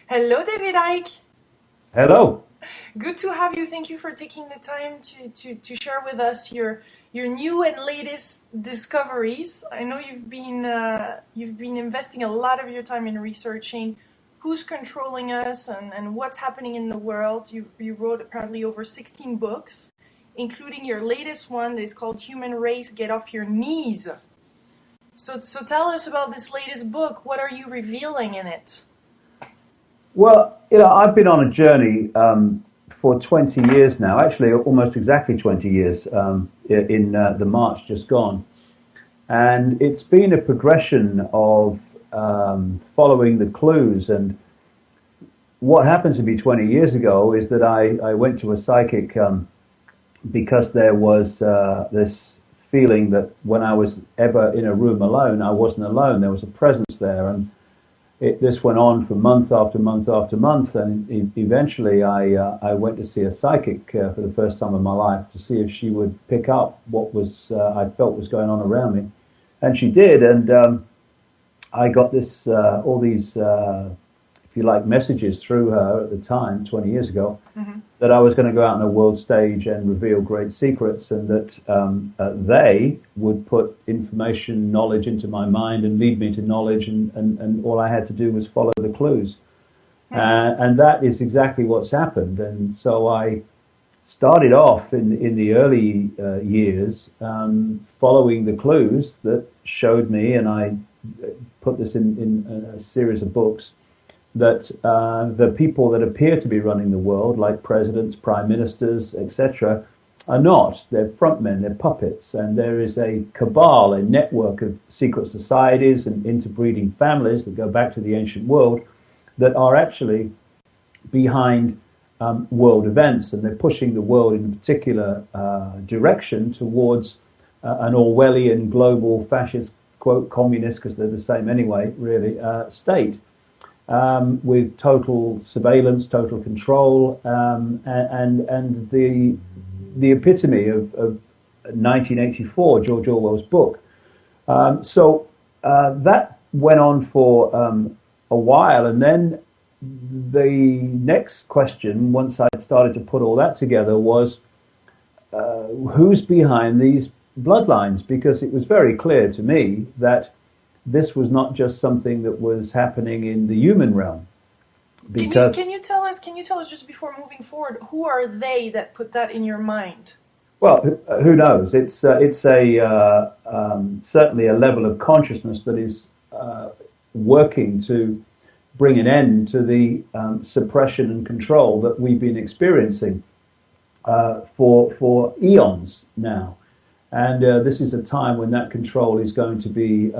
Hello, David Icke. Hello. Good to have you. Thank you for taking the time to share with us your new and latest discoveries. I know you've been investing a lot of your time in researching who's controlling us and what's happening in the world. You wrote apparently over 16 books, including your latest one that is called Human Race, Get Off Your Knees. So tell us about this latest book. What are you revealing in it? Well, I've been on a journey for 20 years now, actually almost exactly 20 years in the March just gone. And it's been a progression of following the clues. And what happened to me 20 years ago is that I went to a psychic because there was this feeling that when I was ever in a room alone, I wasn't alone. There was a presence there. And this went on for month after month after month, and eventually I went to see a psychic for the first time in my life to see if she would pick up what was I felt was going on around me, and she did, and I got this all these if you like messages through her at the time 20 years ago that I was going to go out on a world stage and reveal great secrets, and that they would put information, knowledge into my mind and lead me to knowledge, and all I had to do was follow the clues. And that is exactly what's happened. And so I started off in the early years following the clues that showed me, and I put this in a series of books, that the people that appear to be running the world, like presidents, prime ministers, etc., are not. They're frontmen, they're puppets, and there is a cabal, a network of secret societies and interbreeding families that go back to the ancient world that are actually behind world events, and they're pushing the world in a particular direction towards an Orwellian global fascist, quote, communist, because they're the same anyway, really, state. With total surveillance, total control, and the epitome of 1984, George Orwell's book. So that went on for a while, and then the next question, once I started to put all that together, was who's behind these bloodlines? Because it was very clear to me that this was not just something that was happening in the human realm. Because can you tell us just before moving forward, who are they that put that in your mind? Well, who knows? It's a certainly a level of consciousness that is working to bring an end to the suppression and control that we've been experiencing for eons now. And this is a time when that control is going to be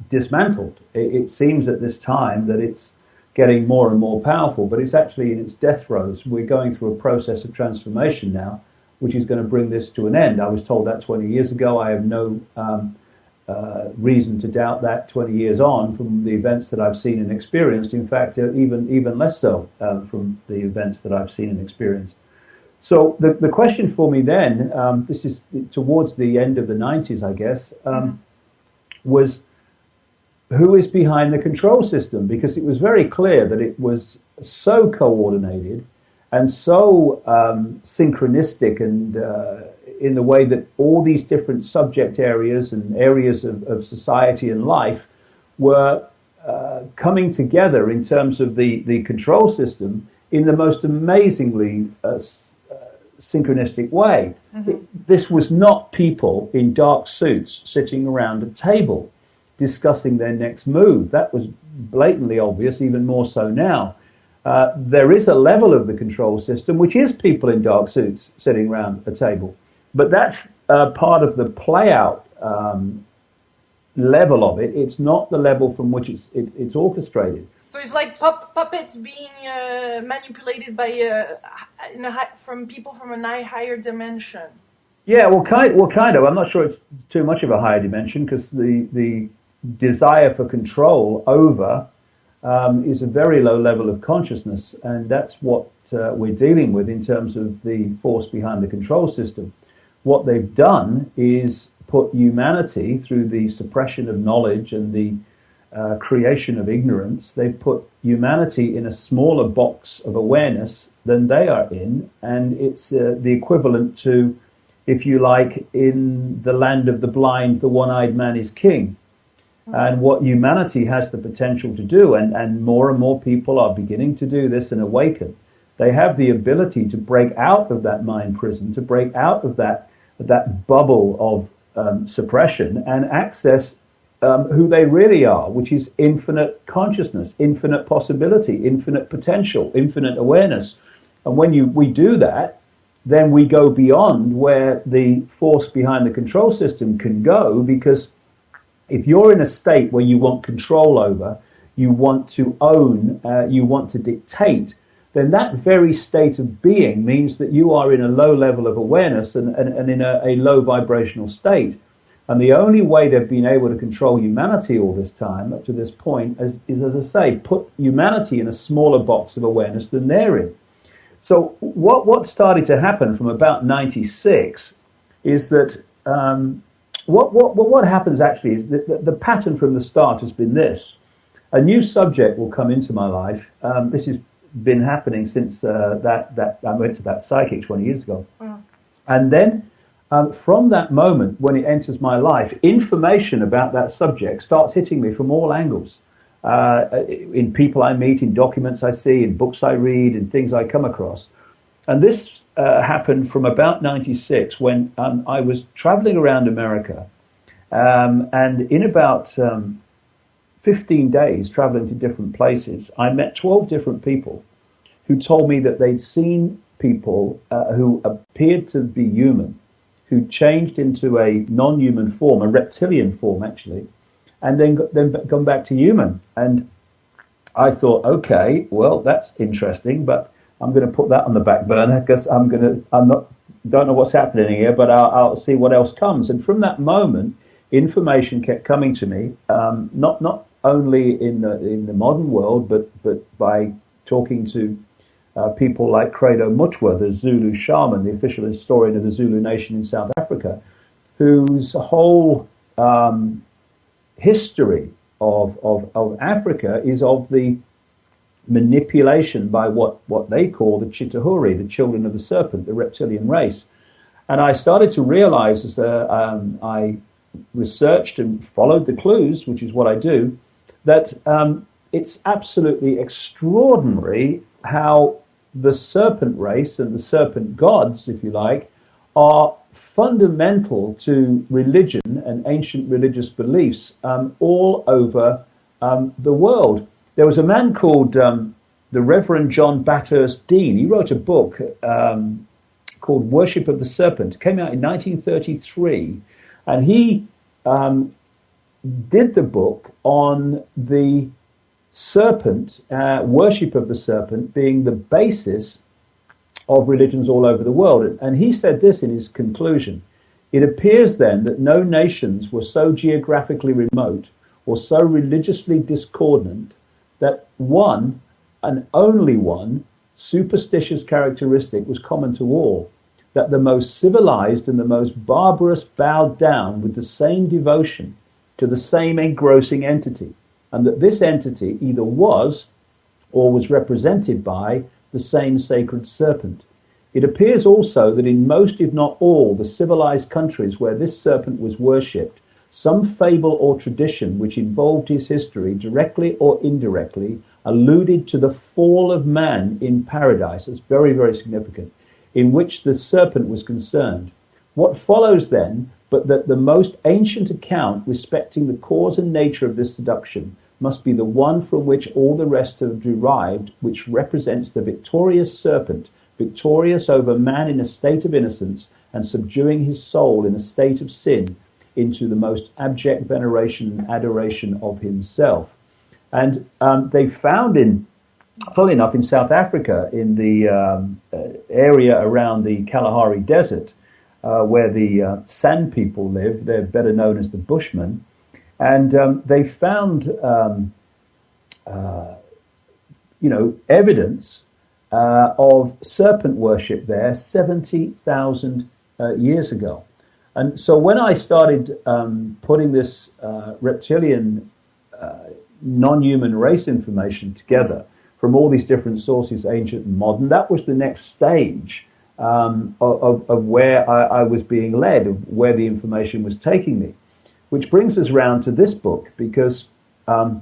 dismantled. It seems at this time that it's getting more and more powerful, but it's actually in its death throes. We're going through a process of transformation now, which is going to bring this to an end. I was told that 20 years ago. I have no reason to doubt that 20 years on from the events that I've seen and experienced. In fact, even less so from the events that I've seen and experienced. So the question for me then, this is towards the end of the 90s, I guess, was who is behind the control system? Because it was very clear that it was so coordinated and so synchronistic, and in the way that all these different subject areas and areas of society and life were coming together in terms of the control system in the most amazingly synchronistic way. This was not people in dark suits sitting around a table discussing their next move. That was blatantly obvious, even more so now. There is a level of the control system which is people in dark suits sitting around a table, but that's part of the play out level of it. It's not the level from which it's orchestrated. So it's like puppets being manipulated by from people from a higher dimension. Yeah, well, kind of. I'm not sure it's too much of a higher dimension, because the desire for control over is a very low level of consciousness, and that's what we're dealing with in terms of the force behind the control system. What they've done is put humanity, through the suppression of knowledge and the creation of ignorance. They've put humanity in a smaller box of awareness than they are in, and it's the equivalent to, if you like, in the land of the blind, the one-eyed man is king. And what humanity has the potential to do, and more people are beginning to do this and awaken, they have the ability to break out of that mind prison, to break out of that bubble of suppression and access who they really are, which is infinite consciousness, infinite possibility, infinite potential, infinite awareness. And when we do that, then we go beyond where the force behind the control system can go, because if you're in a state where you want control over, you want to own, you want to dictate, then that very state of being means that you are in a low level of awareness and in a low vibrational state. And the only way they've been able to control humanity all this time, up to this point, is, as I say, put humanity in a smaller box of awareness than they're in. So what started to happen from about 96 is that what happens actually is that the pattern from the start has been this. A new subject will come into my life. This has been happening since that I went to that psychic 20 years ago. Mm. And then from that moment, when it enters my life, information about that subject starts hitting me from all angles. In people I meet, in documents I see, in books I read, in things I come across. And this happened from about 96 when I was traveling around America. And in about 15 days traveling to different places, I met 12 different people who told me that they'd seen people who appeared to be human, who changed into a non-human form, a reptilian form actually, and then gone back to human. And I thought, okay, well, that's interesting, but I'm going to put that on the back burner because don't know what's happening here, but I'll see what else comes. And from that moment, information kept coming to me, not only in the modern world, but by talking to people like Credo Mutwa, the Zulu shaman, the official historian of the Zulu nation in South Africa, whose whole history of Africa is of the manipulation by what they call the Chitahuri, the children of the serpent, the reptilian race. And I started to realize as I researched and followed the clues, which is what I do, that it's absolutely extraordinary how the serpent race and the serpent gods, if you like, are fundamental to religion and ancient religious beliefs all over the world. There was a man called the Reverend John Bathurst Dean. He wrote a book called Worship of the Serpent. It came out in 1933, and he did the book on the serpent, worship of the serpent being the basis of religions all over the world. And he said this in his conclusion: it appears then that no nations were so geographically remote or so religiously discordant that one, and only one, superstitious characteristic was common to all, that the most civilized and the most barbarous bowed down with the same devotion to the same engrossing entity, and that this entity either was or was represented by the same sacred serpent. It appears also that in most, if not all, the civilized countries where this serpent was worshipped, some fable or tradition which involved his history, directly or indirectly, alluded to the fall of man in paradise. It's very, very significant, in which the serpent was concerned. What follows then, but that the most ancient account respecting the cause and nature of this seduction must be the one from which all the rest are derived, which represents the victorious serpent, victorious over man in a state of innocence and subduing his soul in a state of sin into the most abject veneration and adoration of himself. And they found funnily enough, in South Africa, in the area around the Kalahari Desert, where the San people live, they're better known as the Bushmen, and they found, evidence of serpent worship there 70,000 years ago. And so when I started putting this reptilian non-human race information together from all these different sources, ancient and modern. That was the next stage of where I was being led, of where the information was taking me. Which brings us round to this book, because... to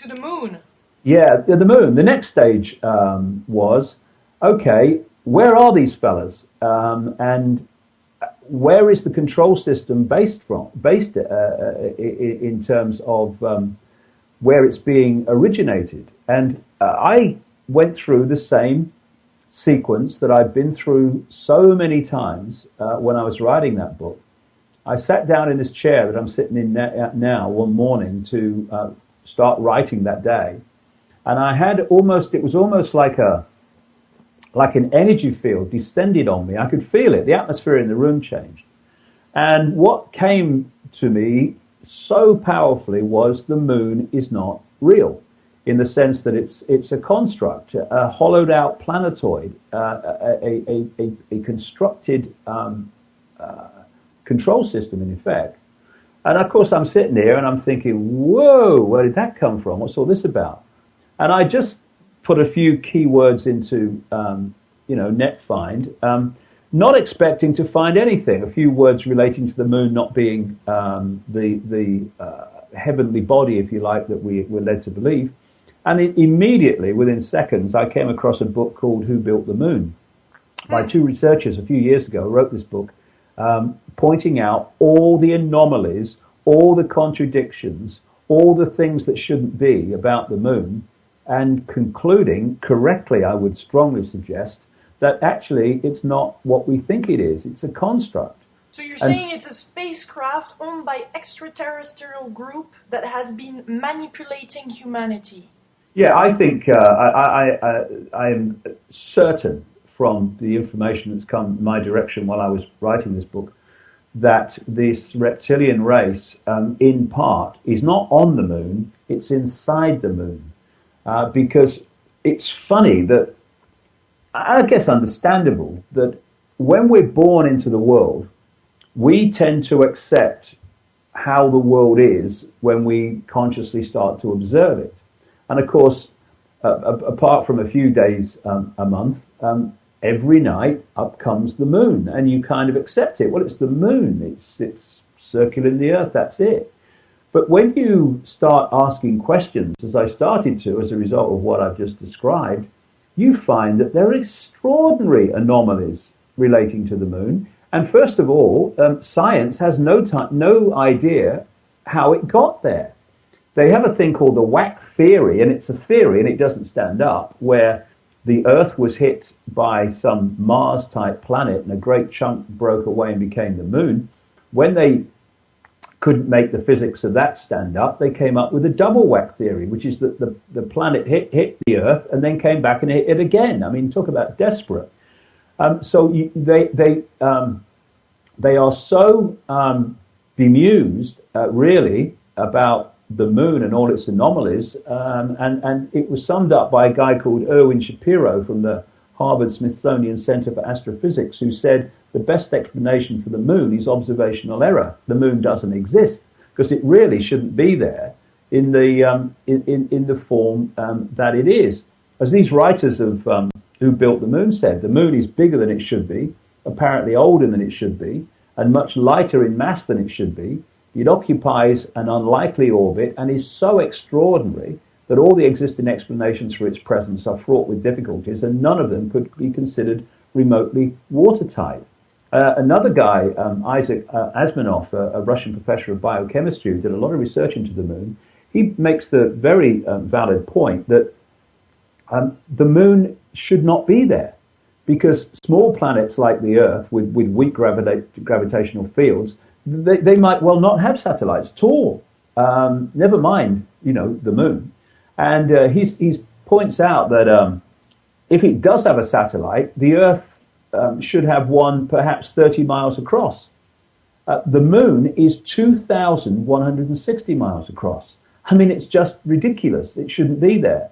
the moon. Yeah, the moon. The next stage was, okay, where are these fellas? And where is the control system based in terms of where it's being originated? And I went through the same sequence that I've been through so many times when I was writing that book. I sat down in this chair that I'm sitting in now one morning to start writing that day, and I had it was almost like an energy field descended on me. I could feel it. The atmosphere in the room changed. And what came to me so powerfully was the moon is not real, in the sense that it's a construct, a hollowed out planetoid, a constructed control system in effect. And of course I'm sitting here and I'm thinking, whoa, where did that come from? What's all this about? And I just put a few keywords into NetFind, not expecting to find anything. A few words relating to the moon not being the heavenly body, if you like, that we were led to believe. And immediately, within seconds, I came across a book called Who Built the Moon? By two researchers a few years ago who wrote this book, pointing out all the anomalies, all the contradictions, all the things that shouldn't be about the moon, and concluding correctly, I would strongly suggest, that actually it's not what we think it is. It's a construct. So you're saying it's a spacecraft owned by extraterrestrial group that has been manipulating humanity? Yeah, I think I am certain from the information that's come my direction while I was writing this book that this reptilian race, in part, is not on the moon, it's inside the moon. Because it's funny that, I guess understandable, that when we're born into the world, we tend to accept how the world is when we consciously start to observe it. And of course, apart from a few days a month, every night up comes the moon, and you kind of accept it. Well, it's the moon, it's circling the earth, that's it. But when you start asking questions, as I started to as a result of what I've just described, you find that there are extraordinary anomalies relating to the moon. And first of all, science has no idea how it got there. They have a thing called the whack theory, and it's a theory and it doesn't stand up, where the Earth was hit by some Mars-type planet and a great chunk broke away and became the moon. When they couldn't make the physics of that stand up, they came up with a double whack theory, which is that the planet hit the Earth and then came back and hit it again. I mean, talk about desperate. So they are so bemused, really, about the moon and all its anomalies, and it was summed up by a guy called Erwin Shapiro from the Harvard Smithsonian Center for Astrophysics, who said the best explanation for the moon is observational error. The moon doesn't exist because it really shouldn't be there in the form that it is. As these writers of Who Built the Moon said, the moon is bigger than it should be, apparently older than it should be, and much lighter in mass than it should be. It occupies an unlikely orbit and is so extraordinary that all the existing explanations for its presence are fraught with difficulties, and none of them could be considered remotely watertight. Another guy, Isaac Asimov, a Russian professor of biochemistry who did a lot of research into the moon, he makes the very valid point that the moon should not be there, because small planets like the Earth with weak gravitational fields, they might well not have satellites at all. Never mind, the moon. And he points out that if it does have a satellite, the Earth should have one perhaps 30 miles across. The moon is 2,160 miles across. I mean, it's just ridiculous. It shouldn't be there.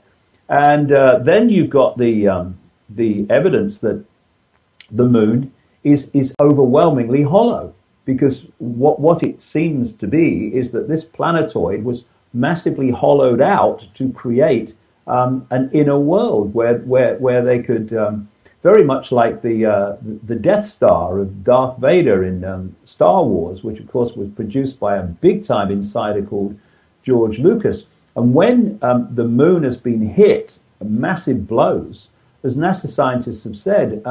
And then you've got the evidence that the moon is overwhelmingly hollow, because what it seems to be is that this planetoid was massively hollowed out to create an inner world where they could, very much like the Death Star of Darth Vader in Star Wars, which of course was produced by a big-time insider called George Lucas. And when the moon has been hit, massive blows, as NASA scientists have said,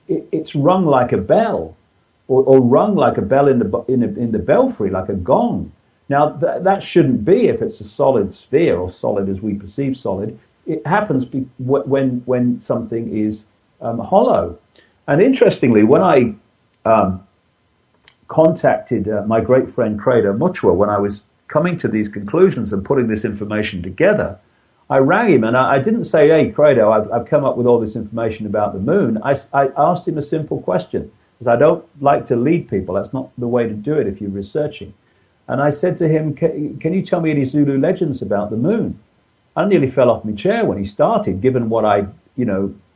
it's rung like a bell, or rung like a bell in the belfry, like a gong. Now that shouldn't be if it's a solid sphere, or solid as we perceive solid. It happens when something is hollow. And interestingly, when I contacted my great friend Credo Muchwa when I was coming to these conclusions and putting this information together, I rang him and I didn't say, "Hey, Credo, I've come up with all this information about the moon." I asked him a simple question, because I don't like to lead people. That's not the way to do it if you're researching. And I said to him, "Can you tell me any Zulu legends about the moon?" I nearly fell off my chair when he started, given what I,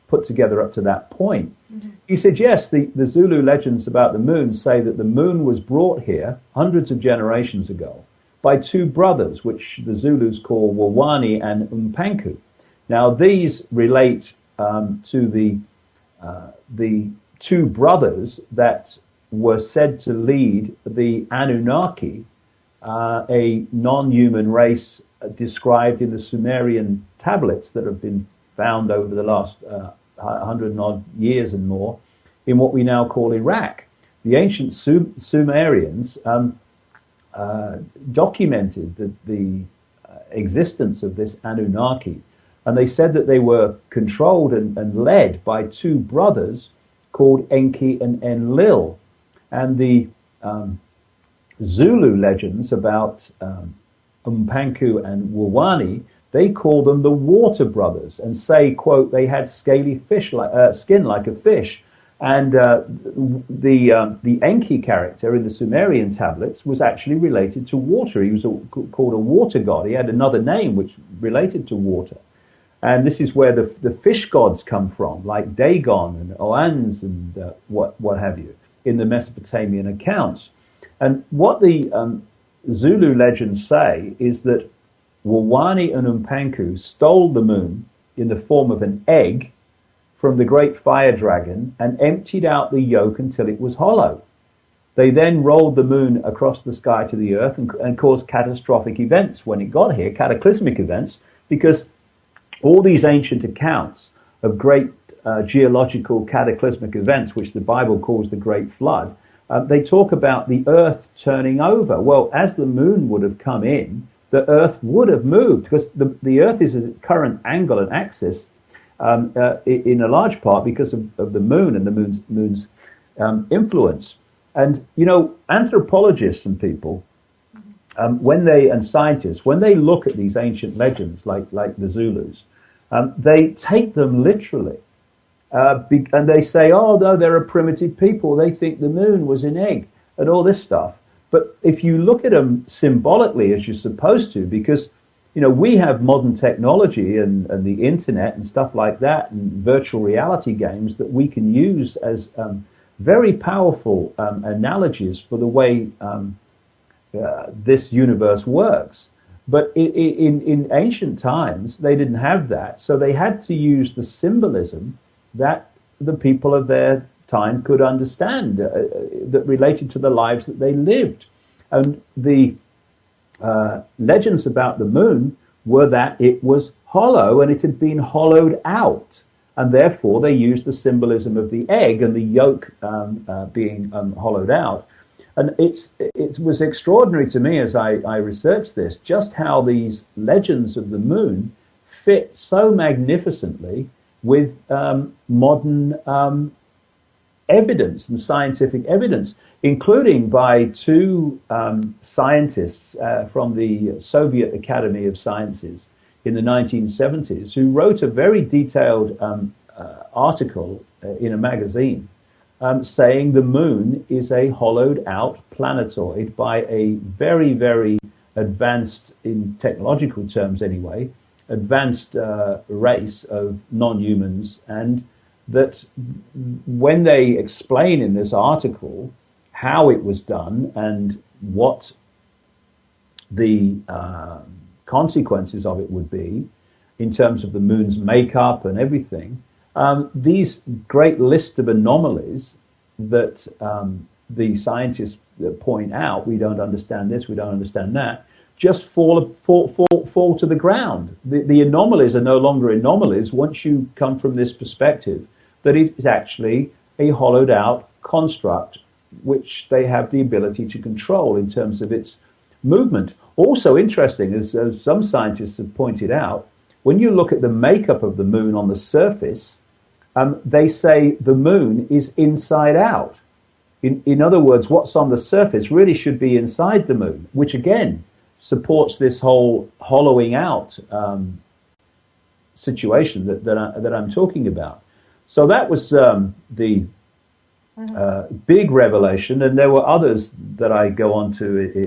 put together up to that point. Mm-hmm. He said, yes, the Zulu legends about the moon say that the moon was brought here hundreds of generations ago by two brothers, which the Zulus call Wawani and Umpanku. Now, these relate to the two brothers that were said to lead the Anunnaki, a non-human race described in the Sumerian tablets that have been found over the last 100 and odd years and more in what we now call Iraq. The ancient Sumerians documented the existence of this Anunnaki, and they said that they were controlled and led by two brothers called Enki and Enlil. And the Zulu legends about Umpanku and Wawani, they call them the Water Brothers and say, quote, they had scaly skin like a fish. And the Enki character in the Sumerian tablets was actually related to water. He was called a water god. He had another name which related to water. And this is where the fish gods come from, like Dagon and Oannes and what have you, in the Mesopotamian accounts. And what the Zulu legends say is that Wawani and Umpanku stole the moon in the form of an egg from the great fire dragon and emptied out the yolk until it was hollow. They then rolled the moon across the sky to the earth and caused catastrophic events when it got here, cataclysmic events, because all these ancient accounts of great geological cataclysmic events, which the Bible calls the Great Flood, they talk about the earth turning over. Well, as the moon would have come in, the earth would have moved, because the earth is at current angle and axis in a large part because of the moon and the moon's influence. And, anthropologists and people, and scientists, when they look at these ancient legends like the Zulus, they take them literally. And they say, oh, no, they're a primitive people. They think the moon was an egg and all this stuff. But if you look at them symbolically, as you're supposed to, because, we have modern technology and the internet and stuff like that and virtual reality games that we can use as very powerful analogies for the way this universe works. But in ancient times, they didn't have that. So they had to use the symbolism that the people of their time could understand, that related to the lives that they lived. And the legends about the moon were that it was hollow and it had been hollowed out. And therefore they used the symbolism of the egg and the yolk being hollowed out. And it was extraordinary to me as I researched this, just how these legends of the moon fit so magnificently with modern evidence and scientific evidence, including by two scientists from the Soviet Academy of Sciences in the 1970s, who wrote a very detailed article in a magazine saying the moon is a hollowed out planetoid by a very, very advanced, in technological terms anyway, advanced race of non-humans, and that when they explain in this article how it was done and what the consequences of it would be in terms of the moon's makeup and everything, these great list of anomalies that the scientists point out, we don't understand this, we don't understand that, just fall to the ground. The anomalies are no longer anomalies once you come from this perspective that it is actually a hollowed out construct which they have the ability to control in terms of its movement. Also interesting, as some scientists have pointed out, when you look at the makeup of the moon on the surface, they say the moon is inside out. In other words, what's on the surface really should be inside the moon, which again supports this whole hollowing out situation that I'm talking about. So that was the big revelation, and there were others that I go on to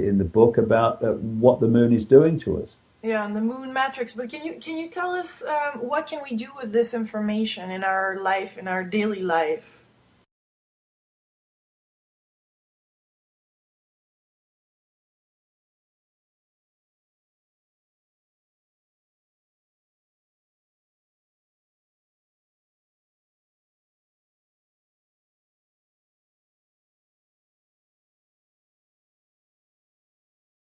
in the book about what the moon is doing to us. Yeah, and the moon matrix. But can you tell us what can we do with this information in our life, in our daily life?